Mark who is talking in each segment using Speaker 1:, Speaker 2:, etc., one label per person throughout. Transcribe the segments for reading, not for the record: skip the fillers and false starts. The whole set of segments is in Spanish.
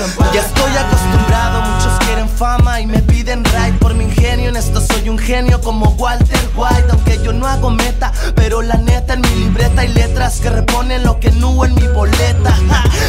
Speaker 1: pienso en parar.
Speaker 2: Ya estoy acostumbrado, muchos quieren fama y me piden ride por mi ingenio. En esto soy un genio como Walter White. Aunque yo no hago meta, pero la neta en mi libreta hay letras que reponen lo que no en mi boleta.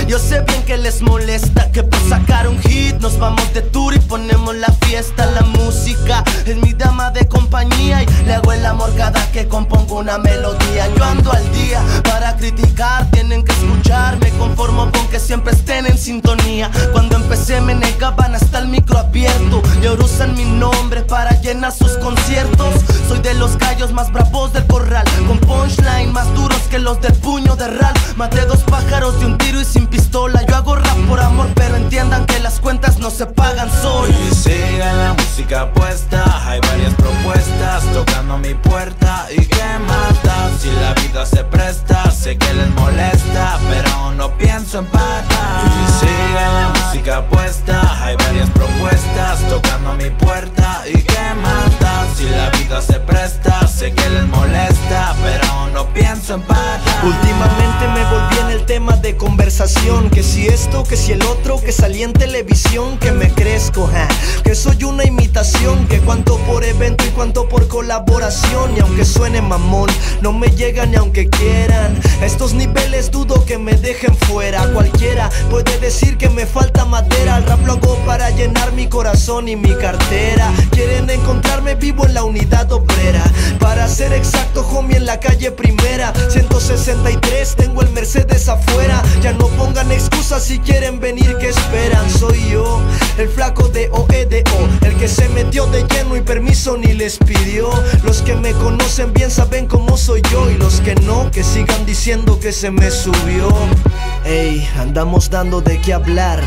Speaker 2: Yo sé bien que les molesta que por sacar un hit nos vamos de tour y ponemos la fiesta. La música es mi dama de compañía y le hago el amor cada que compongo una melodía. Yo ando al día, para criticar tienen que escuchar. Me conformo con que siempre estén en sintonía. Cuando empecé me negaban hasta el micro abierto y ahora usan mi nombre para llenar sus conciertos. Soy de los gallos más bravos del corral, con punchline más duros que los del puño de Ral. Maté 2 pájaros de un tiro y sin pistola. Yo hago rap por amor, pero entiendan que las cuentas no se pagan solo.
Speaker 1: Y sigue la música puesta, hay varias propuestas tocando mi puerta. ¿Y qué más da si la vida se presta? Sé que les molesta, pero no pienso en parar. Y sigue la música puesta, hay varias propuestas tocando mi puerta. ¿Y qué más da si la vida se presta? Sé que les molesta, pero no pienso en parar.
Speaker 3: Últimamente me volví en el tema de conversación, que si esto, que si el otro, que salí en televisión, que me crezco, que soy una imitación, que cuánto por evento y cuánto por colaboración. Y aunque suene mamón, no me llegan ni aunque quieran. A estos niveles dudo que me dejen fuera. Cualquiera puede decir que me falta madera. El rap lo hago para llenar mi corazón y mi cartera. Quieren encontrarme vivo en la unidad obrera, para ser exacto, homie, en la calle Primera 163, tengo el Mercedes afuera. Ya no pongan excusas si quieren venir, que esperan. Soy yo, el flaco de OEDO, el que se metió de lleno y permiso ni les pidió. Los que me conocen bien saben cómo soy yo, y los que no, que sigan diciendo que se me subió. Ey, andamos dando de qué hablar.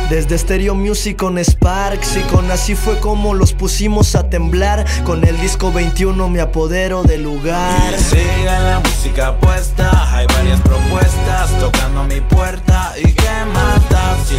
Speaker 3: Desde Stereo Music con Sparks y con Así fue como los pusimos a temblar. Con el disco 21 me apodero del lugar.
Speaker 1: Y sigue la música puesta, hay varias propuestas tocando mi puerta. ¿Y qué más da si